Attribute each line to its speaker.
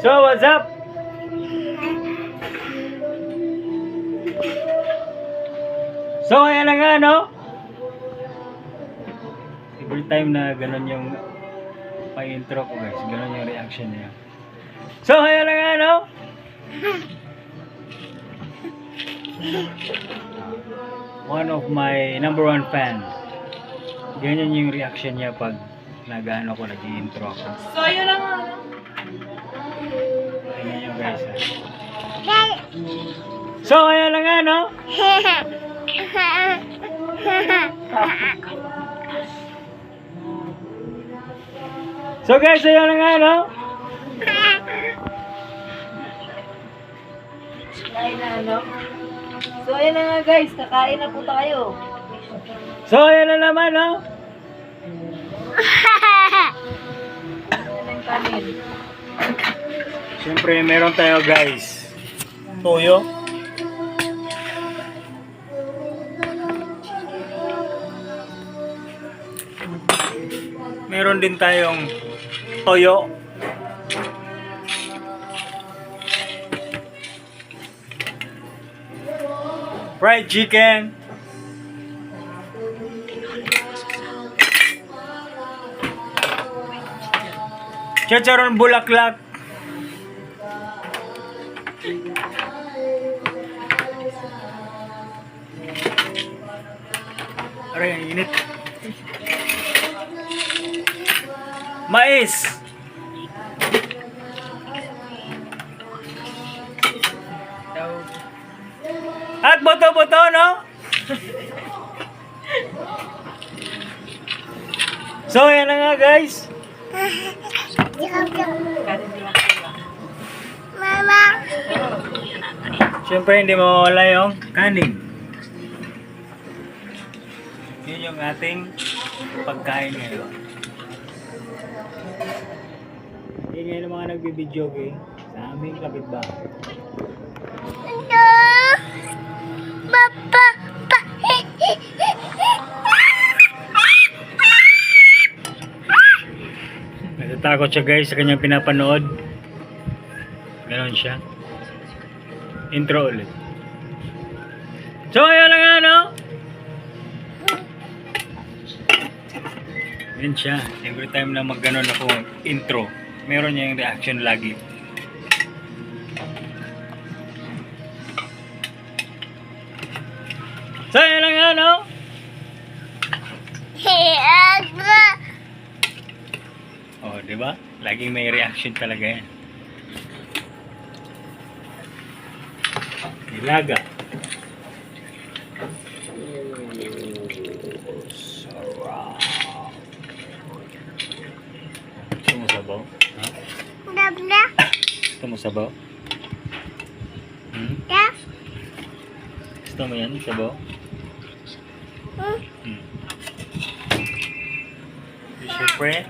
Speaker 1: So, what's up? So, ayan na nga, no? Every time na ganun yung pa-intro ko, guys, ganun yung reaction niya. So, ayan na nga, no? One of my number one fan. Ganyan yung reaction niya pag nag-ano ko, nag-intro ako.
Speaker 2: So, yun lang ano.
Speaker 1: Ganyan yung guys, ha? So, ayan na nga, no? So, guys, ayan na nga, no?
Speaker 2: Kain na ano. So, ayan na nga guys, kakain na po tayo.
Speaker 1: So, ayan na naman, no?
Speaker 2: Ayan ang kanin.
Speaker 1: Siyempre, meron tayo, guys. Toyo. Meron din tayong toyo. Fried chicken. Chicharon bulaklak. Aray, ang init. Mais. At boto-boto, no? So, yan na nga, guys.
Speaker 3: Mama.
Speaker 1: Siyempre, hindi mawawala yung kanin. Yun yung ating pagkain ngayon. Yun ngayon ang mga nagbibideo, okay? Sa aming kapitbahay.
Speaker 3: No. Papa.
Speaker 1: Natatakot siya, guys, sa kanyang pinapanood. Ganon siya. Intro ulit. So, ayan na nga, no? Yan siya. Every time na mag-ganon ako intro, meron niya yung reaction lagi. So, ayan na nga, no? Oh, di ba? Laging may reaction talaga yan. Nilaga. Sarap. Gusto mo sabaw? Ha?
Speaker 3: Dabla.
Speaker 1: Gusto mo sabaw? Hmm?
Speaker 3: Da.
Speaker 1: Gusto mo yan, sabaw? Hmm. Siyempre,